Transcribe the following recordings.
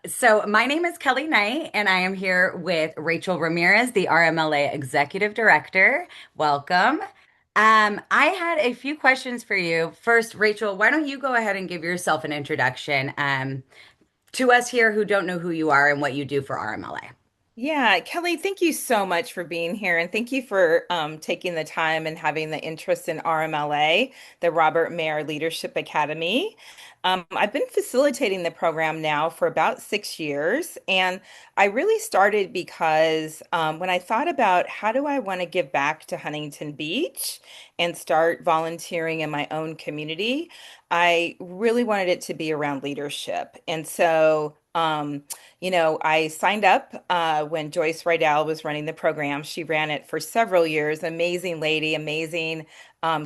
So my name is Kelli Knight, and I am here with Rachel Ramirez, the RMLA Executive Director. Welcome. I had a few questions for you. First, Rachel, why don't you go ahead and give yourself an introduction to us here who don't know who you are and what you do for RMLA? Yeah, Kelly, thank you so much for being here. And thank you for taking the time and having the interest in RMLA, the Robert Mayer Leadership Academy. I've been facilitating the program now for about 6 years. And I really started because when I thought about how do I want to give back to Huntington Beach and start volunteering in my own community, I really wanted it to be around leadership. And so, I signed up when Joyce Rydell was running the program. She ran it for several years. Amazing lady, amazing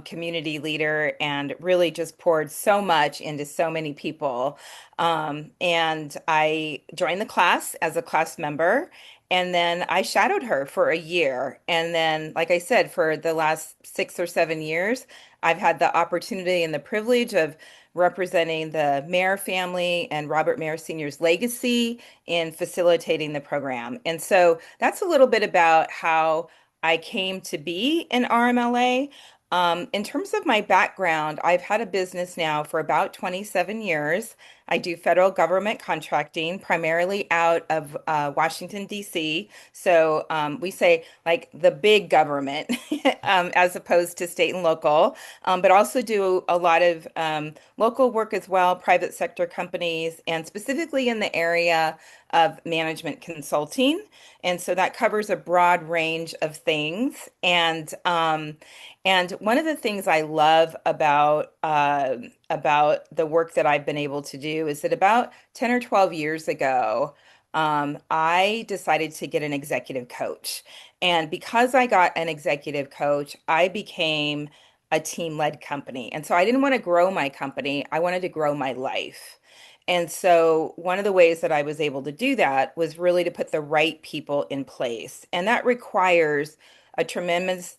community leader, and really just poured so much into so many people. And I joined the class as a class member. And then I shadowed her for a year. And then, like I said, for the last 6 or 7 years, I've had the opportunity and the privilege of representing the Mayer family and Robert Mayer Sr.'s legacy in facilitating the program. And so that's a little bit about how I came to be in RMLA. In terms of my background, I've had a business now for about 27 years. I do federal government contracting, primarily out of Washington, D.C. So we say like the big government as opposed to state and local, but also do a lot of local work as well, private sector companies, and specifically in the area of management consulting. And so that covers a broad range of things. And one of the things I love about the work that I've been able to do is that about 10 or 12 years ago, I decided to get an executive coach. And because I got an executive coach, I became a team-led company. And so I didn't want to grow my company, I wanted to grow my life. And so one of the ways that I was able to do that was really to put the right people in place. And that requires a tremendous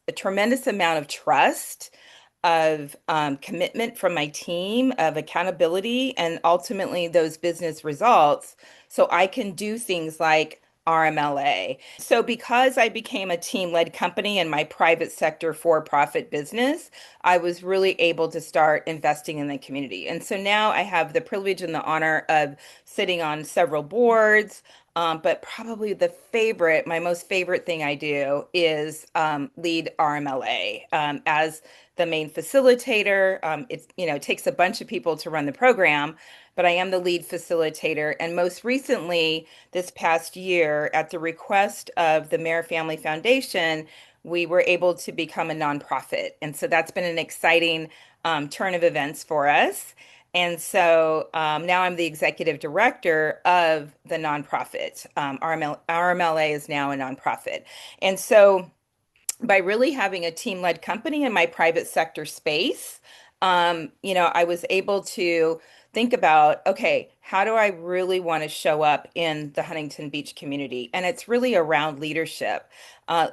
amount of trust, of commitment from my team, of accountability, and ultimately those business results. So I can do things like RMLA. So because I became a team-led company in my private sector for-profit business, I was really able to start investing in the community. And so now I have the privilege and the honor of sitting on several boards. But probably my most favorite thing I do is lead RMLA as the main facilitator. It takes a bunch of people to run the program, but I am the lead facilitator. And most recently, this past year, at the request of the Mayer Family Foundation, we were able to become a nonprofit. And so that's been an exciting turn of events for us. And so now I'm the executive director of the nonprofit. RMLA is now a nonprofit. And so by really having a team-led company in my private sector space, I was able to think about, okay, how do I really want to show up in the Huntington Beach community? And it's really around leadership.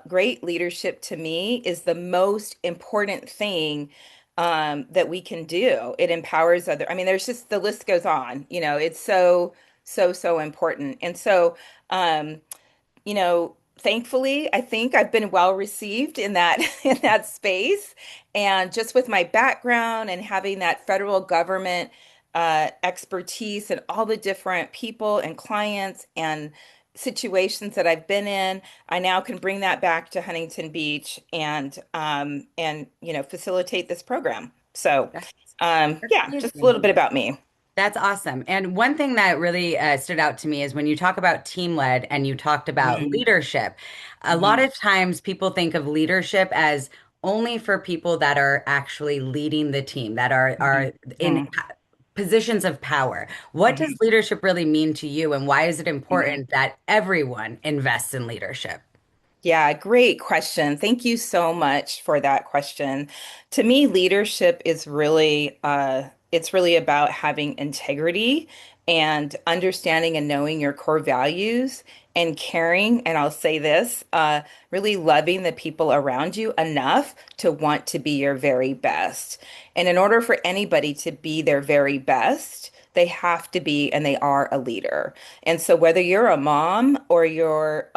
Great leadership to me is the most important thing that we can do. It empowers I mean, there's just the list goes on. It's so, so, so important. And so, thankfully, I think I've been well received in that in that space. And just with my background and having that federal government expertise and all the different people and clients and situations that I've been in, I now can bring that back to Huntington Beach and facilitate this program. So, That's yeah, just a little amazing. bit about me. That's awesome. And one thing that really stood out to me is when you talk about team led and you talked about Mhm. leadership, a lot Mhm. of times people think of leadership as only for people that are actually leading the team, that are in Mhm. positions of power. What does Mhm. leadership really mean to you, and why is it Mhm. important that everyone invests in leadership? Yeah, great question. Thank you so much for that question. To me, leadership is really it's really about having integrity and understanding and knowing your core values and caring, and I'll say this, really loving the people around you enough to want to be your very best. And in order for anybody to be their very best, they have to be and they are a leader. And so whether you're a mom or you're,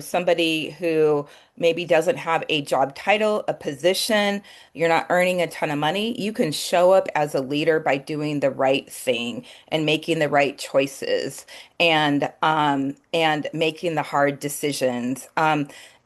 somebody who maybe doesn't have a job title, a position, you're not earning a ton of money, you can show up as a leader by doing the right thing and making the right choices and making the hard decisions.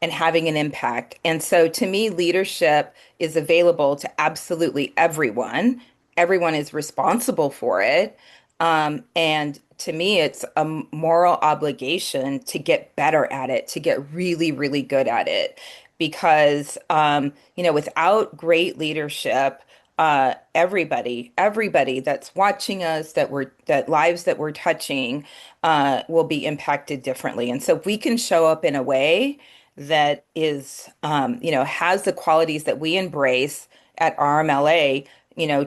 And having an impact. And so to me, leadership is available to absolutely everyone. Everyone is responsible for it. And to me, it's a moral obligation to get better at it, to get really, really good at it. Because, without great leadership, everybody that's watching us, that lives that we're touching, will be impacted differently. And so if we can show up in a way that is, has the qualities that we embrace at RMLA,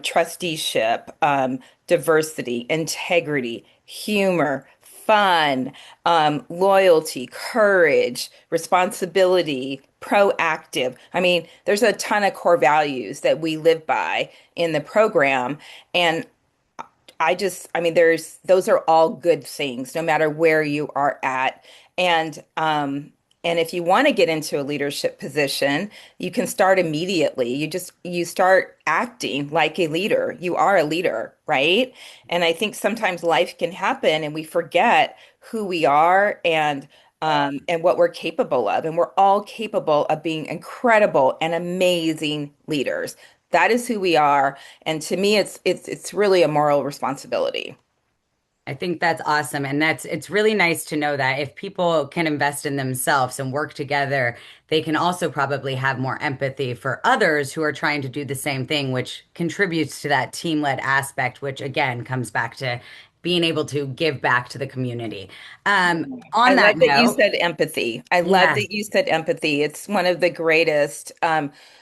trusteeship, diversity, integrity, humor, fun, loyalty, courage, responsibility, proactive. I mean, there's a ton of core values that we live by in the program. And I mean, those are all good things, no matter where you are at. And, um, and if you want to get into a leadership position, you can start immediately. You start acting like a leader. You are a leader, right? And I think sometimes life can happen and we forget who we are and what we're capable of. And we're all capable of being incredible and amazing leaders. That is who we are. And to me, it's really a moral responsibility. I think that's awesome. And it's really nice to know that if people can invest in themselves and work together, they can also probably have more empathy for others who are trying to do the same thing, which contributes to that team-led aspect, which again comes back to being able to give back to the community. I On love that that you note, said empathy. I love yeah. that you said empathy. It's one of the greatest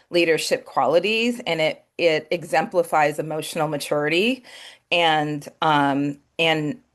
leadership qualities, and it exemplifies emotional maturity and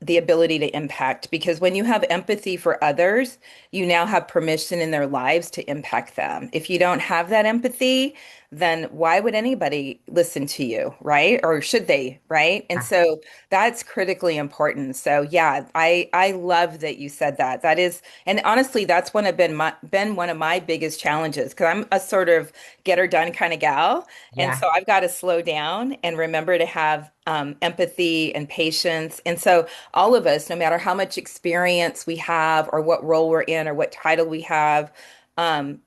the ability to impact. Because when you have empathy for others, you now have permission in their lives to impact them. If you don't have that empathy, then why would anybody listen to you, right? Or should they, right? And so that's critically important. So yeah, I love that you said that. That is, and honestly, that's been one of my biggest challenges because I'm a sort of get her done kind of gal, and Yeah. so I've got to slow down and remember to have empathy and patience. And so all of us, no matter how much experience we have or what role we're in or what title we have, can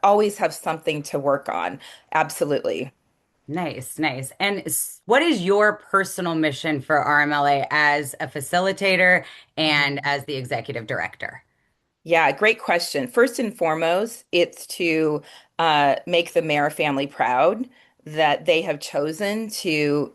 always have something to work on. Absolutely. Nice, nice. And what is your personal mission for RMLA as a facilitator and as the executive director? Yeah, great question. First and foremost, it's to make the Mayer family proud that they have chosen to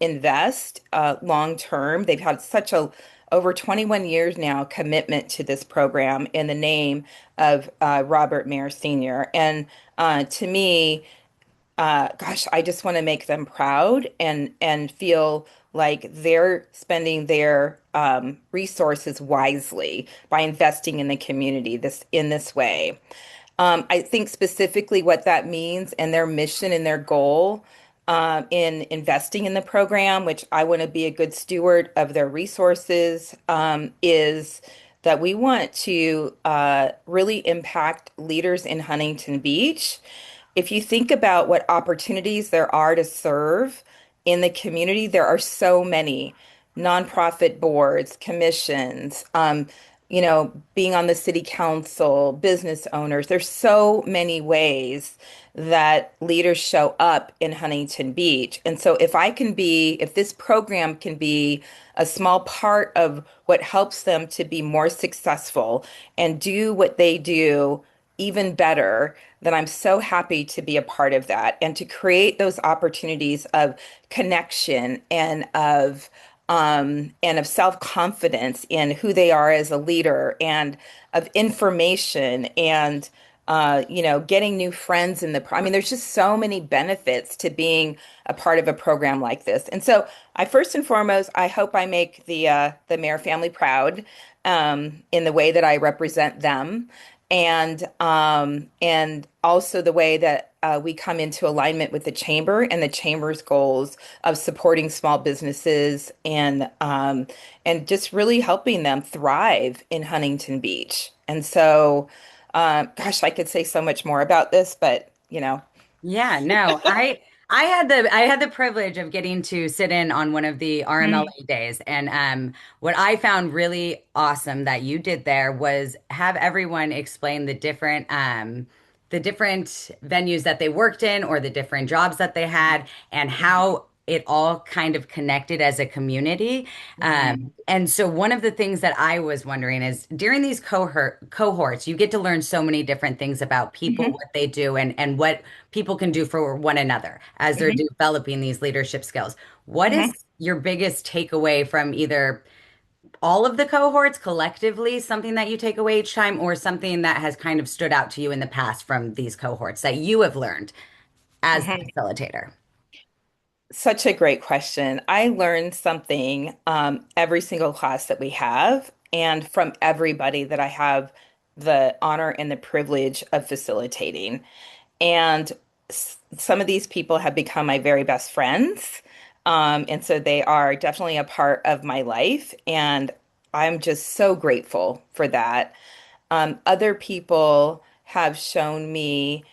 invest long term. They've had such a over 21 years now commitment to this program in the name of Robert Mayer Sr. And to me, gosh, I just want to make them proud and feel like they're spending their resources wisely by investing in the community in this way. I think specifically what that means and their mission and their goal in investing in the program, which I want to be a good steward of their resources, is that we want to really impact leaders in Huntington Beach. If you think about what opportunities there are to serve in the community, there are so many nonprofit boards, commissions, being on the city council, business owners. There's so many ways that leaders show up in Huntington Beach. And so if this program can be a small part of what helps them to be more successful and do what they do even better, then I'm so happy to be a part of that and to create those opportunities of connection and of self-confidence in who they are as a leader and of information and getting new friends I mean, there's just so many benefits to being a part of a program like this. And so I first and foremost, I hope I make the Mayer family proud in the way that I represent them. and also the way that we come into alignment with the chamber and the chamber's goals of supporting small businesses and just really helping them thrive in Huntington Beach. And so, gosh, I could say so much more about this, but Yeah, no, I had the privilege of getting to sit in on one of the Mhm, RMLA days, and what I found really awesome that you did there was have everyone explain the different venues that they worked in or the different jobs that they had and how it all kind of connected as a community. mhm, And so one of the things that I was wondering is during these cohorts, you get to learn so many different things about people, mhm, what they do, and what people can do for one another as they're mhm, developing these leadership skills. What mhm. is your biggest takeaway from either all of the cohorts collectively, something that you take away each time, or something that has kind of stood out to you in the past from these cohorts that you have learned as the Mhm. facilitator? Such a great question. I learned something every single class that we have, and from everybody that I have the honor and the privilege of facilitating. And some of these people have become my very best friends. And so they are definitely a part of my life. And I'm just so grateful for that. Other people have shown me.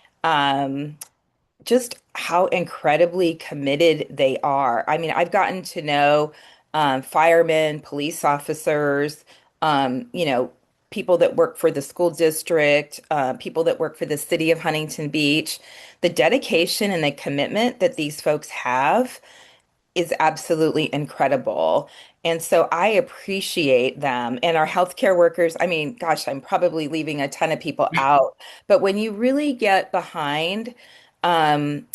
Just how incredibly committed they are. I mean, I've gotten to know firemen, police officers, people that work for the school district, people that work for the city of Huntington Beach. The dedication and the commitment that these folks have is absolutely incredible. And so I appreciate them and our healthcare workers. I mean, gosh, I'm probably leaving a ton of people out, but when you really get behind, um,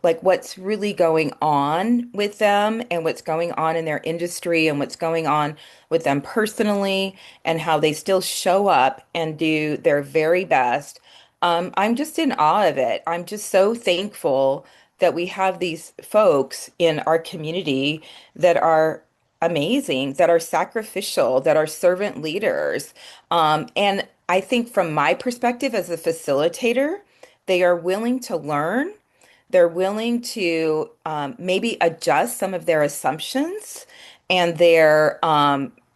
like what's really going on with them and what's going on in their industry and what's going on with them personally and how they still show up and do their very best. I'm just in awe of it. I'm just so thankful that we have these folks in our community that are amazing, that are sacrificial, that are servant leaders. And I think from my perspective as a facilitator, they are willing to learn. They're willing to maybe adjust some of their assumptions and their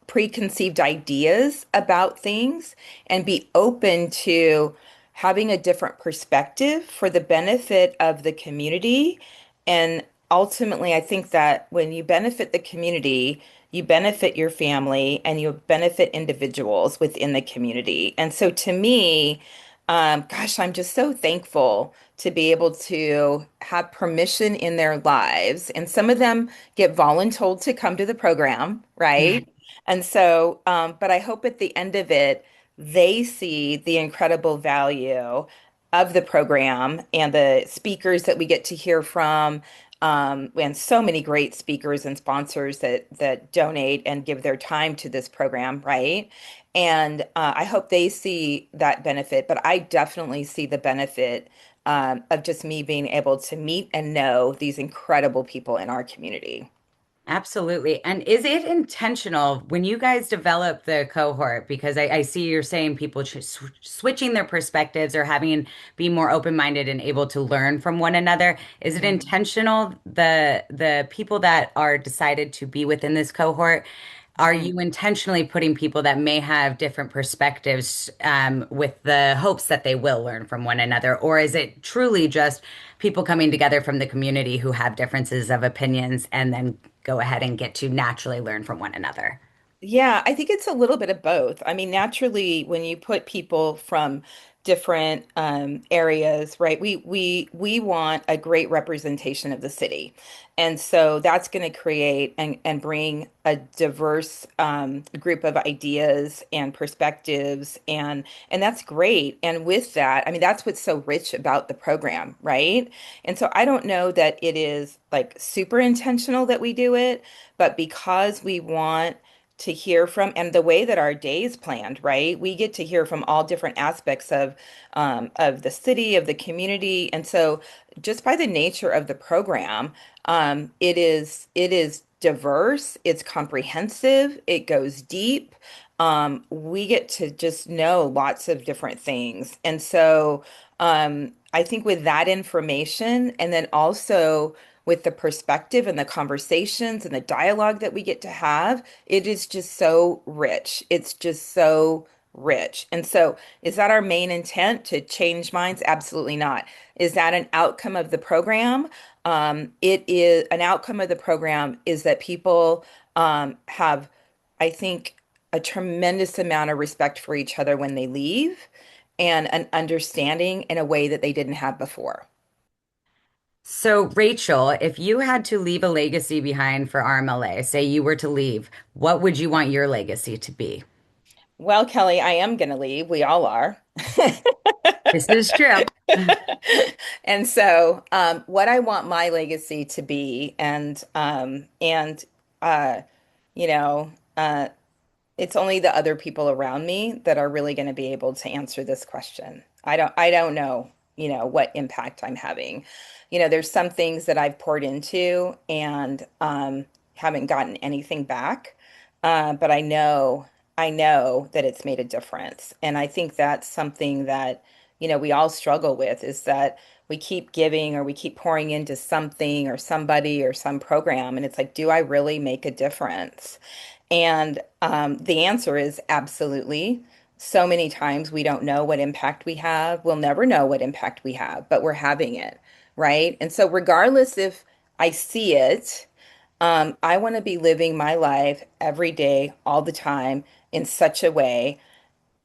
preconceived ideas about things and be open to having a different perspective for the benefit of the community. And ultimately, I think that when you benefit the community, you benefit your family and you benefit individuals within the community. And so to me, gosh, I'm just so thankful to be able to have permission in their lives. And some of them get voluntold to come to the program, right? And so, but I hope at the end of it, they see the incredible value of the program and the speakers that we get to hear from, and so many great speakers and sponsors that donate and give their time to this program, right? And I hope they see that benefit, but I definitely see the benefit of just me being able to meet and know these incredible people in our community. Absolutely. And is it intentional when you guys develop the cohort? Because I see you're saying people switching their perspectives or having be more open-minded and able to learn from one another. Is it Mhm. intentional, the people that are decided to be within this cohort? Are Mhm. you intentionally putting people that may have different perspectives with the hopes that they will learn from one another? Or is it truly just people coming together from the community who have differences of opinions and then go ahead and get to naturally learn from one another? Yeah, I think it's a little bit of both. I mean, naturally, when you put people from different areas, right? We want a great representation of the city, and so that's going to create and bring a diverse group of ideas and perspectives, and that's great. And with that, I mean, that's what's so rich about the program, right? And so I don't know that it is like super intentional that we do it, but because we want to hear from and the way that our day is planned, right? We get to hear from all different aspects of the city, of the community. And so just by the nature of the program, it is diverse, it's comprehensive, it goes deep. We get to just know lots of different things. And so I think with that information, and then also with the perspective and the conversations and the dialogue that we get to have, it is just so rich. It's just so rich. And so, is that our main intent to change minds? Absolutely not. Is that an outcome of the program? It is an outcome of the program is that people have, I think, a tremendous amount of respect for each other when they leave and an understanding in a way that they didn't have before. So, Rachel, if you had to leave a legacy behind for RMLA, say you were to leave, what would you want your legacy to be? Well, Kelly, I am going to leave. We all are. This is true. And so, what I want my legacy to be, uh, you know, uh, it's only the other people around me that are really going to be able to answer this question. I don't know, what impact I'm having. There's some things that I've poured into and haven't gotten anything back. But I know that it's made a difference. And I think that's something that, we all struggle with is that we keep giving or we keep pouring into something or somebody or some program. And it's like, do I really make a difference? And the answer is absolutely. So many times we don't know what impact we have. We'll never know what impact we have, but we're having it, right? And so, regardless if I see it, I want to be living my life every day, all the time, in such a way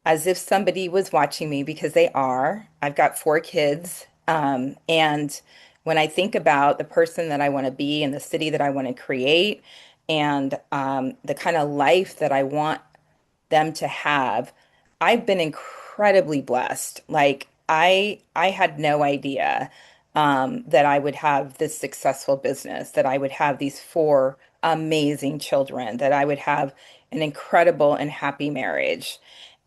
as if somebody was watching me because they are. I've got four kids. And when I think about the person that I want to be and the city that I want to create and the kind of life that I want them to have, I've been incredibly blessed. Like I had no idea that I would have this successful business, that I would have these four amazing children, that I would have an incredible and happy marriage.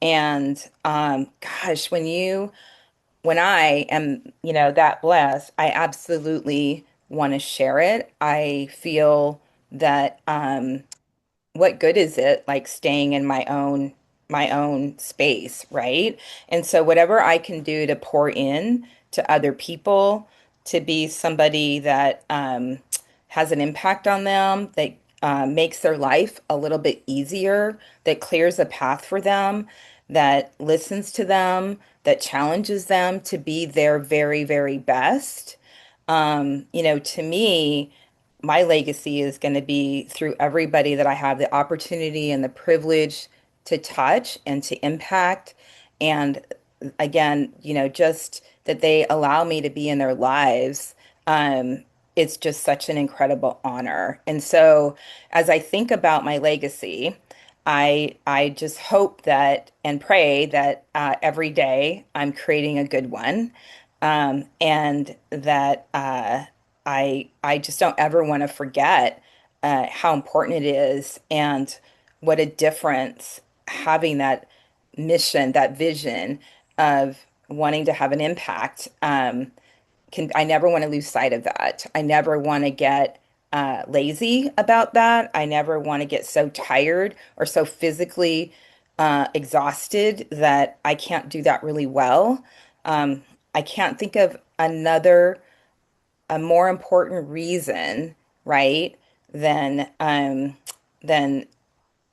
And gosh, when I am, that blessed, I absolutely want to share it. I feel that what good is it like staying in my own space, right? And so whatever I can do to pour in to other people, to be somebody that has an impact on them, that makes their life a little bit easier, that clears a path for them, that listens to them, that challenges them to be their very, very best. To me, my legacy is going to be through everybody that I have the opportunity and the privilege to touch and to impact. And again, just that they allow me to be in their lives. It's just such an incredible honor. And so as I think about my legacy, I just hope that and pray that every day I'm creating a good one, and that I just don't ever want to forget how important it is and what a difference having that mission, that vision of wanting to have an impact. I never want to lose sight of that. I never want to get lazy about that. I never want to get so tired or so physically exhausted that I can't do that really well. Um, I can't think of a more important reason, right, than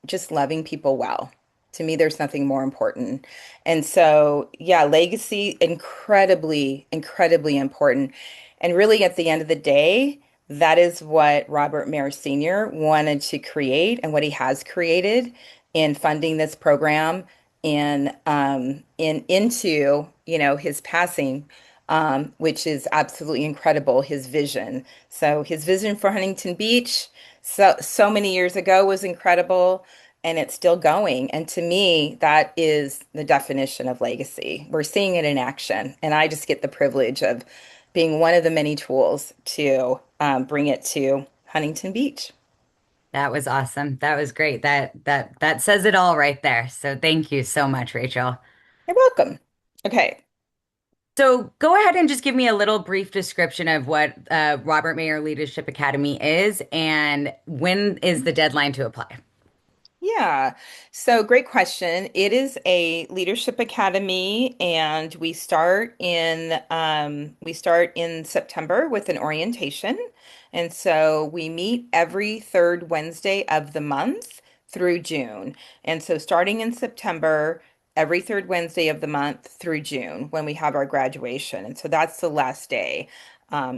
just loving people well. To me, there's nothing more important. And so, yeah, legacy, incredibly, incredibly important. And really, at the end of the day, that is what Robert Mayer Sr. wanted to create and what he has created in funding this program in into, his passing, which is absolutely incredible, his vision. So his vision for Huntington Beach so many years ago was incredible and it's still going. And to me, that is the definition of legacy. We're seeing it in action, and I just get the privilege of being one of the many tools to bring it to Huntington Beach. That was awesome. That was great. That says it all right there. So thank you so much, Rachel. You're welcome. Okay. So go ahead and just give me a little brief description of what Robert Mayer Leadership Academy is and when is the deadline to apply? Yeah. So great question. It is a leadership academy and we start in September with an orientation. And so we meet every third Wednesday of the month through June. And so starting in September, every third Wednesday of the month through June when we have our graduation. And so that's the last day.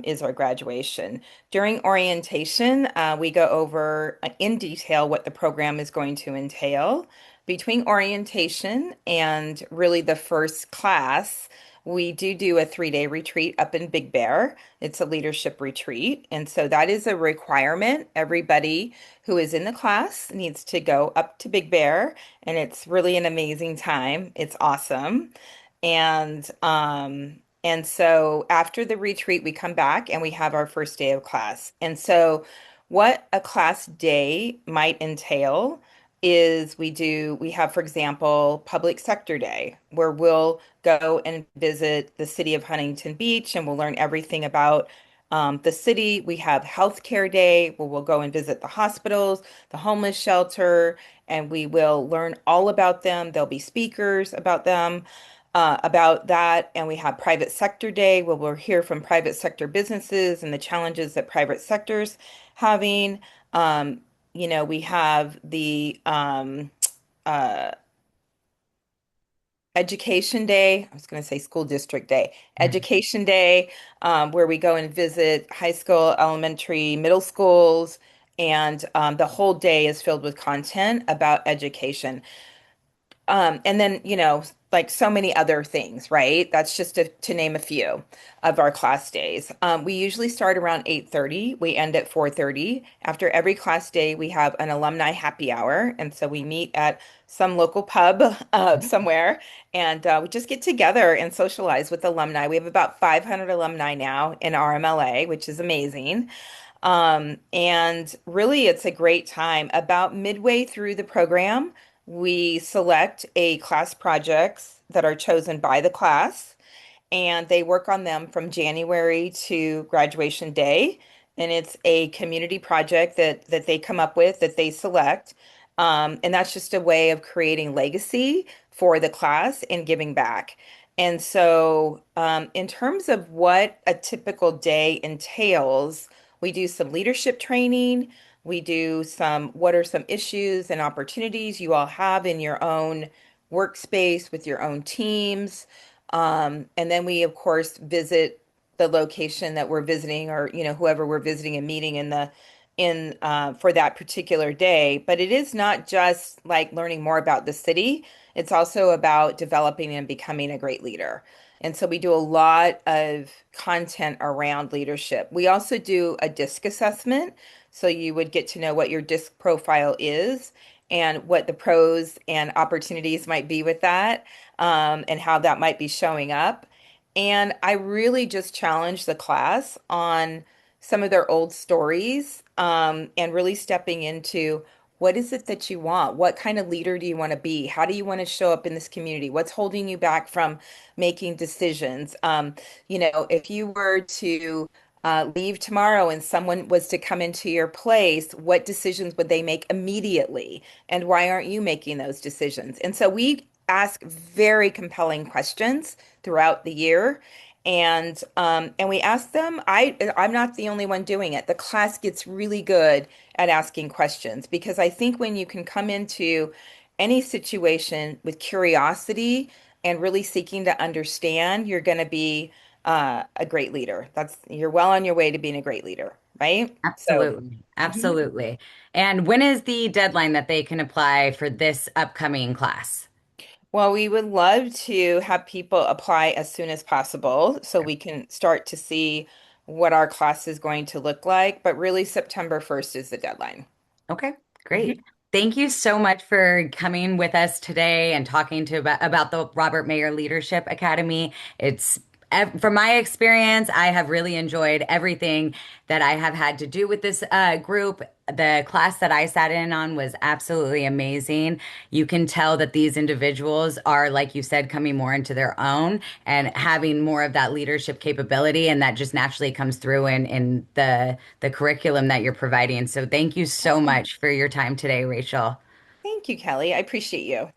Is our graduation. During orientation, we go over in detail what the program is going to entail. Between orientation and really the first class, we do a 3-day retreat up in Big Bear. It's a leadership retreat. And so that is a requirement. Everybody who is in the class needs to go up to Big Bear, and it's really an amazing time. It's awesome. And so after the retreat, we come back and we have our first day of class. And so what a class day might entail is we have, for example, Public Sector Day, where we'll go and visit the city of Huntington Beach and we'll learn everything about the city. We have Healthcare Day, where we'll go and visit the hospitals, the homeless shelter, and we will learn all about them. There'll be speakers about that. And we have Private Sector Day, where we'll hear from private sector businesses and the challenges that private sector's having. Um, we have the uh, Education Day. I was going to say School District Day. Education Day, where we go and visit high school, elementary, middle schools, and the whole day is filled with content about education. And then, like so many other things, right? That's just to name a few of our class days. We usually start around 8:30. We end at 4:30. After every class day, we have an alumni happy hour. And so we meet at some local pub somewhere and we just get together and socialize with alumni. We have about 500 alumni now in RMLA, which is amazing. And really, it's a great time. About midway through the program, we select a class projects that are chosen by the class, and they work on them from January to graduation day. And it's a community project that they come up with that they select. And that's just a way of creating legacy for the class and giving back. And so, in terms of what a typical day entails, we do some leadership training. We do what are some issues and opportunities you all have in your own workspace with your own teams. And then we, of course, visit the location that we're visiting or, whoever we're visiting and meeting for that particular day. But it is not just like learning more about the city. It's also about developing and becoming a great leader. And so we do a lot of content around leadership. We also do a DISC assessment. So you would get to know what your DISC profile is and what the pros and opportunities might be with that, and how that might be showing up. And I really just challenge the class on some of their old stories, and really stepping into what is it that you want? What kind of leader do you want to be? How do you want to show up in this community? What's holding you back from making decisions? If you were to leave tomorrow and someone was to come into your place, what decisions would they make immediately? And why aren't you making those decisions? And so we ask very compelling questions throughout the year. And we ask them, I'm not the only one doing it. The class gets really good at asking questions because I think when you can come into any situation with curiosity and really seeking to understand, you're going to be a great leader. You're well on your way to being a great leader, right? So, Absolutely. mhm. Absolutely. And when is the deadline that they can apply for this upcoming class? Well, we would love to have people apply as soon as possible so we can start to see what our class is going to look like. But really, September 1st is the deadline. Okay, great. Mhm. Thank you so much for coming with us today and talking about the Robert Mayer Leadership Academy. It's from my experience, I have really enjoyed everything that I have had to do with this group. The class that I sat in on was absolutely amazing. You can tell that these individuals are, like you said, coming more into their own and having more of that leadership capability, and that just naturally comes through in the curriculum that you're providing. So thank you so much for your time today, Rachel. Thank you, Kelly. I appreciate you.